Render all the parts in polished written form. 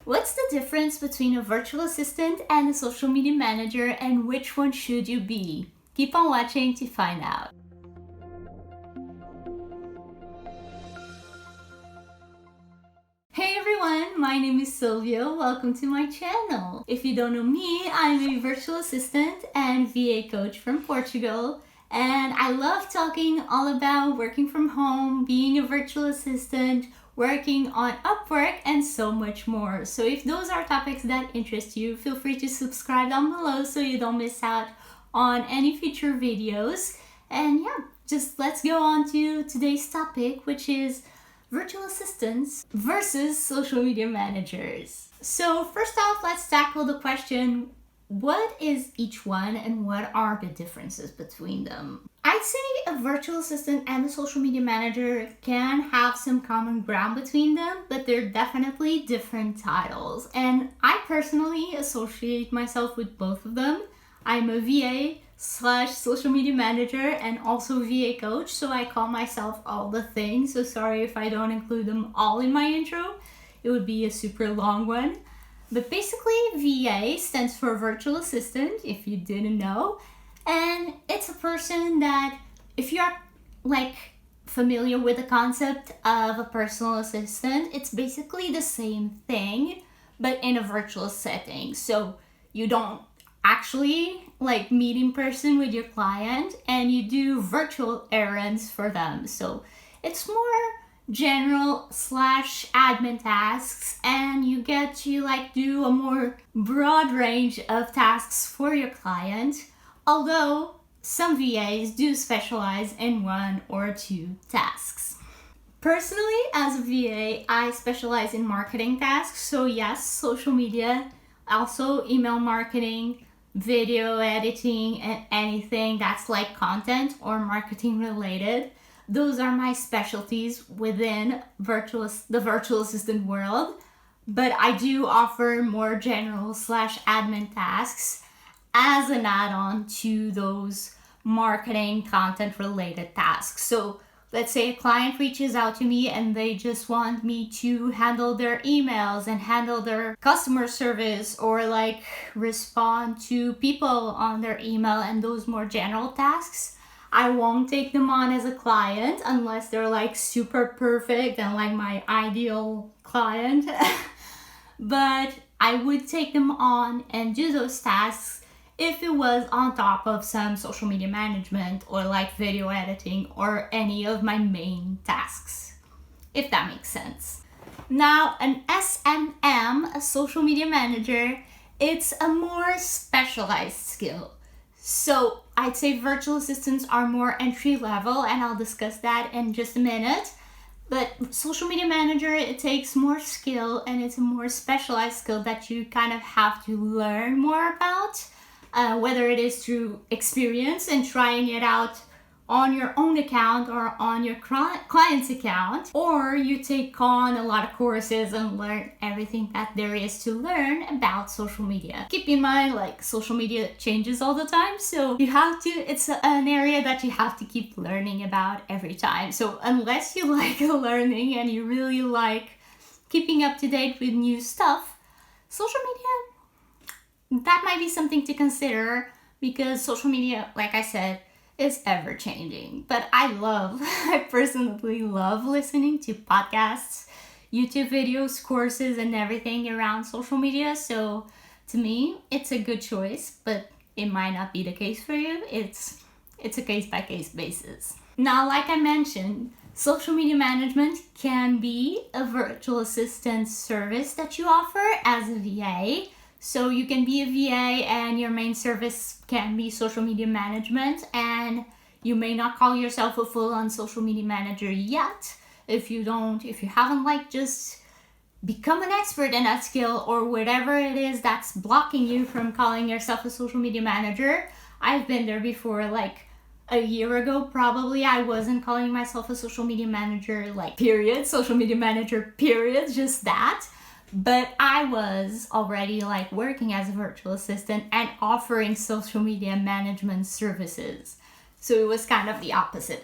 What's the difference between a virtual assistant and a social media manager, and which one should you be? Keep on watching to find out. Hey everyone, my name is Sylvia. Welcome to my channel. If you don't know me, I'm a virtual assistant and VA coach from Portugal. And I love talking all about working from home, being a virtual assistant, working on Upwork, and so much more. So if those are topics that interest you, feel free to subscribe down below so you don't miss out on any future videos. And yeah, just let's go on to today's topic, which is virtual assistants versus social media managers. So first off, let's tackle the question, what is each one and what are the differences between them? I'd say a virtual assistant and a social media manager can have some common ground between them, but they're definitely different titles. And I personally associate myself with both of them. I'm a VA/social media manager and also VA coach, so I call myself all the things. So sorry if I don't include them all in my intro. It would be a super long one. But basically, VA stands for virtual assistant, if you didn't know. And it's a person that, if you're familiar with the concept of a personal assistant, it's basically the same thing, but in a virtual setting. So you don't actually meet in person with your client, and you do virtual errands for them. So it's more general / admin tasks, and you get to do a more broad range of tasks for your client, although some VAs do specialize in one or two tasks. Personally, as a VA, I specialize in marketing tasks, so yes, social media, also email marketing, video editing, and anything that's content or marketing related. Those are my specialties within the virtual assistant world, but I do offer more general / admin tasks as an add-on to those marketing content related tasks. So let's say a client reaches out to me and they just want me to handle their emails and handle their customer service, or respond to people on their email and those more general tasks. I won't take them on as a client unless they're super perfect and my ideal client. But I would take them on and do those tasks if it was on top of some social media management or video editing or any of my main tasks, if that makes sense. Now, an SMM, a social media manager, it's a more specialized skill. So I'd say virtual assistants are more entry level, and I'll discuss that in just a minute. But social media manager, it takes more skill, and it's a more specialized skill that you kind of have to learn more about, whether it is through experience and trying it out on your own account or on your client's account, or you take on a lot of courses and learn everything that there is to learn about social media. Keep in mind, social media changes all the time, so it's an area that you have to keep learning about every time. So unless you like learning and you really like keeping up to date with new stuff, social media, that might be something to consider, because social media, like I said, is ever changing. But I personally love listening to podcasts, YouTube videos, courses, and everything around social media. So to me, it's a good choice, but it might not be the case for you. It's a case-by-case basis. Now, like I mentioned, social media management can be a virtual assistant service that you offer as a VA. So you can be a VA and your main service can be social media management, and you may not call yourself a full-on social media manager yet if you haven't just become an expert in that skill, or whatever it is that's blocking you from calling yourself a social media manager. I've been there before. A year ago, probably, I wasn't calling myself a social media manager, period, social media manager, period, just that. But I was already working as a virtual assistant and offering social media management services. So it was kind of the opposite.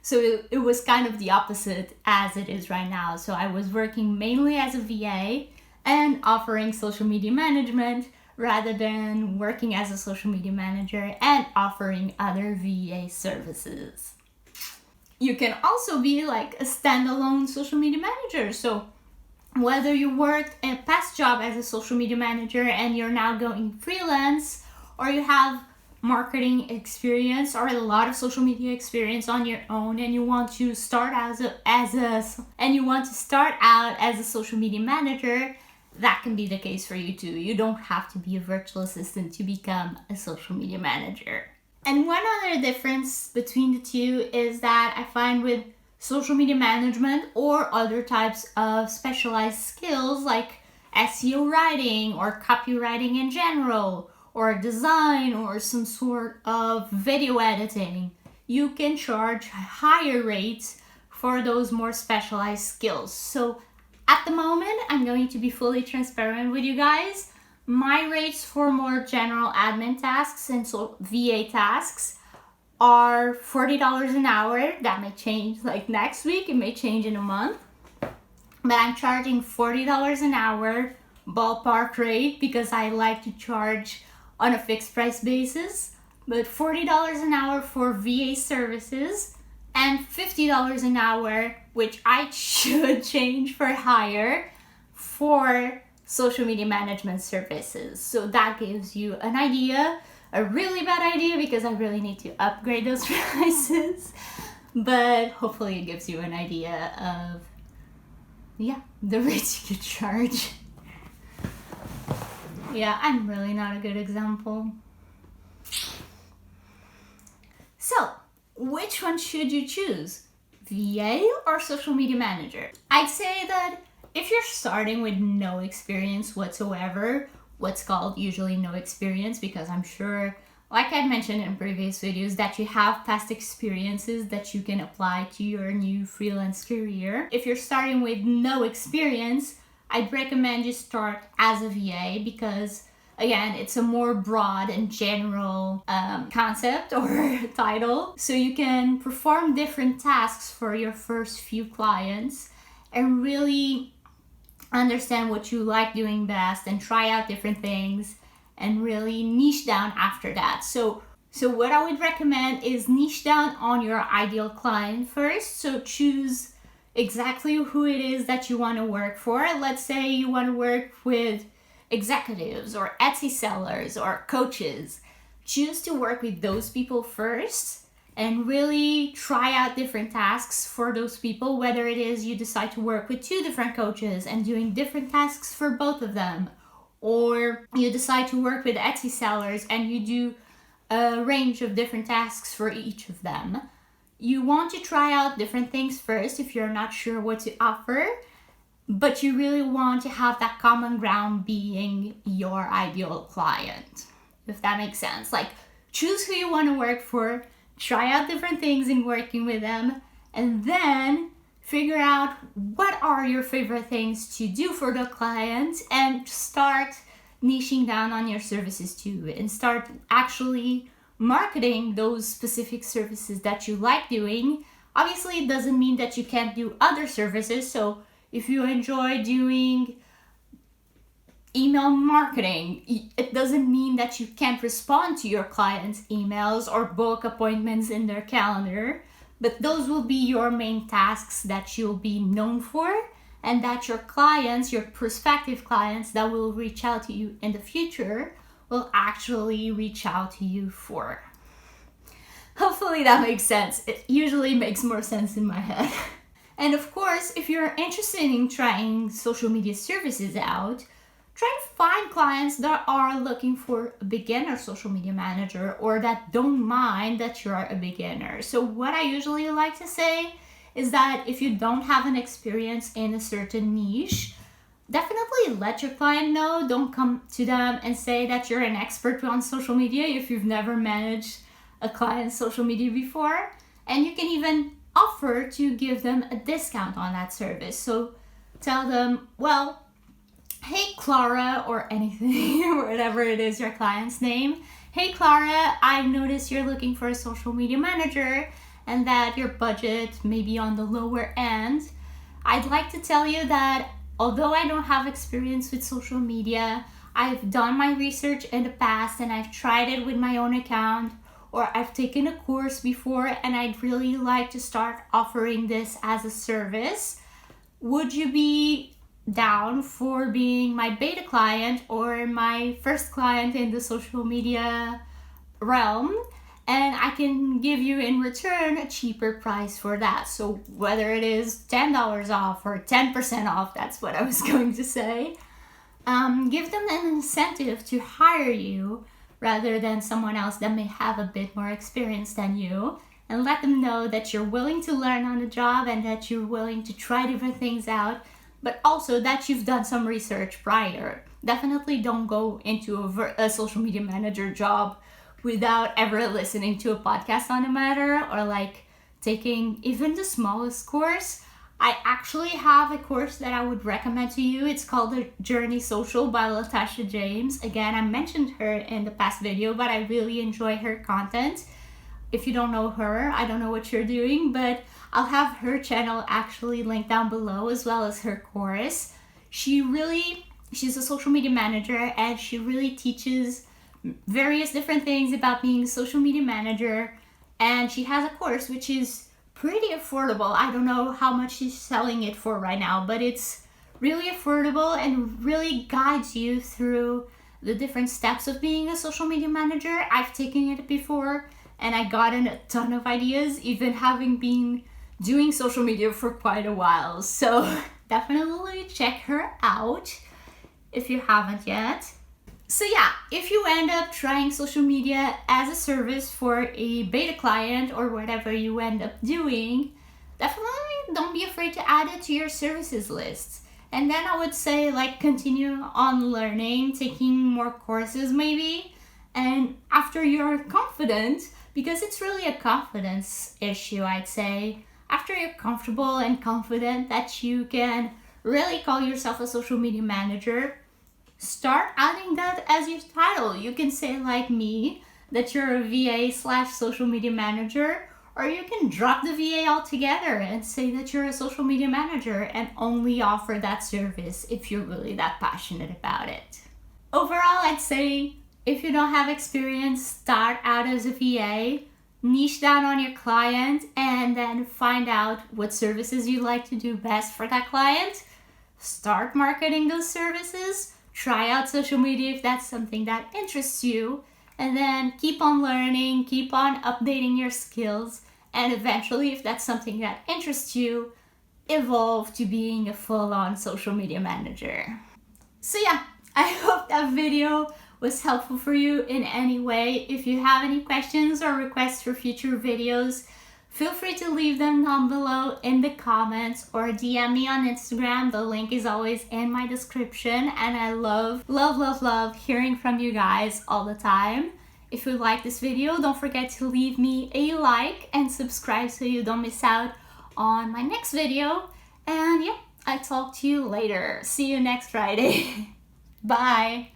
So it was kind of the opposite as it is right now. So I was working mainly as a VA and offering social media management rather than working as a social media manager and offering other VA services. You can also be like a standalone social media manager. So whether you worked a past job as a social media manager and you're now going freelance, or you have marketing experience or a lot of social media experience on your own and you want to start out as a social media manager, that can be the case for you too. You don't have to be a virtual assistant to become a social media manager. And one other difference between the two is that I find with social media management or other types of specialized skills like SEO writing or copywriting in general, or design or some sort of video editing, you can charge higher rates for those more specialized skills. So at the moment, I'm going to be fully transparent with you guys. My rates for more general admin tasks and so VA tasks are $40 an hour. That may change like next week, it may change in a month. But I'm charging $40 an hour ballpark rate because I like to charge on a fixed price basis, but $40 an hour for VA services and $50 an hour, which I should change for higher, for social media management services. So that gives you an idea, a really bad idea because I really need to upgrade those prices, but hopefully it gives you an idea of, the rates you could charge. Yeah, I'm really not a good example. So, which one should you choose? VA or social media manager? I'd say that if you're starting with no experience whatsoever, what's called usually no experience, because I'm sure, like I mentioned in previous videos, that you have past experiences that you can apply to your new freelance career. If you're starting with no experience, I'd recommend you start as a VA because, again, it's a more broad and general concept or title. So you can perform different tasks for your first few clients and really understand what you like doing best and try out different things and really niche down after that. So what I would recommend is niche down on your ideal client first. So choose exactly who it is that you want to work for. Let's say you want to work with executives or Etsy sellers or coaches. Choose to work with those people first and really try out different tasks for those people, whether it is you decide to work with 2 different coaches and doing different tasks for both of them, or you decide to work with Etsy sellers and you do a range of different tasks for each of them. You want to try out different things first if you're not sure what to offer, but you really want to have that common ground being your ideal client, if that makes sense. Like, choose who you want to work for, try out different things in working with them, and then figure out what are your favorite things to do for the client and start niching down on your services too, and start actually marketing those specific services that you like doing. Obviously, it doesn't mean that you can't do other services. So if you enjoy doing email marketing, it doesn't mean that you can't respond to your clients' emails or book appointments in their calendar, but those will be your main tasks that you'll be known for and that your clients, your prospective clients that will reach out to you in the future will actually reach out to you for. Hopefully that makes sense. It usually makes more sense in my head. And of course, if you're interested in trying social media services out, try to find clients that are looking for a beginner social media manager or that don't mind that you're a beginner. So what I usually like to say is that if you don't have an experience in a certain niche, definitely let your client know. Don't come to them and say that you're an expert on social media if you've never managed a client's social media before. And you can even offer to give them a discount on that service. So tell them, well, hey Clara, or anything, or whatever it is your client's name. Hey Clara, I noticed you're looking for a social media manager and that your budget may be on the lower end, I'd like to tell you that although I don't have experience with social media, I've done my research in the past and I've tried it with my own account, or I've taken a course before and I'd really like to start offering this as a service. Would you be down for being my beta client or my first client in the social media realm? And I can give you in return a cheaper price for that. So whether it is $10 off or 10% off, that's what I was going to say. Give them an incentive to hire you rather than someone else that may have a bit more experience than you. And let them know that you're willing to learn on the job and that you're willing to try different things out, but also that you've done some research prior. Definitely don't go into a social media manager job without ever listening to a podcast on the matter or like taking even the smallest course. I actually have a course that I would recommend to you. It's called The Journey Social by Latasha James. Again, I mentioned her in the past video, but I really enjoy her content. If you don't know her, I don't know what you're doing, but I'll have her channel actually linked down below as well as her course. She's a social media manager and she really teaches various different things about being a social media manager, and she has a course which is pretty affordable. I don't know how much she's selling it for right now, but it's really affordable and really guides you through the different steps of being a social media manager. I've taken it before and I gotten a ton of ideas, even having been doing social media for quite a while. So definitely check her out if you haven't yet. So yeah, if you end up trying social media as a service for a beta client or whatever you end up doing, definitely don't be afraid to add it to your services list. And then I would say like continue on learning, taking more courses maybe. And after you're confident, because it's really a confidence issue, I'd say, after you're comfortable and confident that you can really call yourself a social media manager, start adding that as your title. You can say like me that you're a VA/social media manager, or you can drop the VA altogether and say that you're a social media manager and only offer that service if you're really that passionate about it. Overall, I'd say if you don't have experience, start out as a VA, niche down on your client, and then find out what services you like to do best for that client. Start marketing those services. Try out social media if that's something that interests you, and then keep on learning, keep on updating your skills, and eventually, if that's something that interests you, evolve to being a full-on social media manager. So yeah, I hope that video was helpful for you in any way. If you have any questions or requests for future videos, feel free to leave them down below in the comments or DM me on Instagram. The link is always in my description, and I love hearing from you guys all the time. If you like this video, don't forget to leave me a like and subscribe so you don't miss out on my next video. And yeah, I'll talk to you later. See you next Friday. Bye.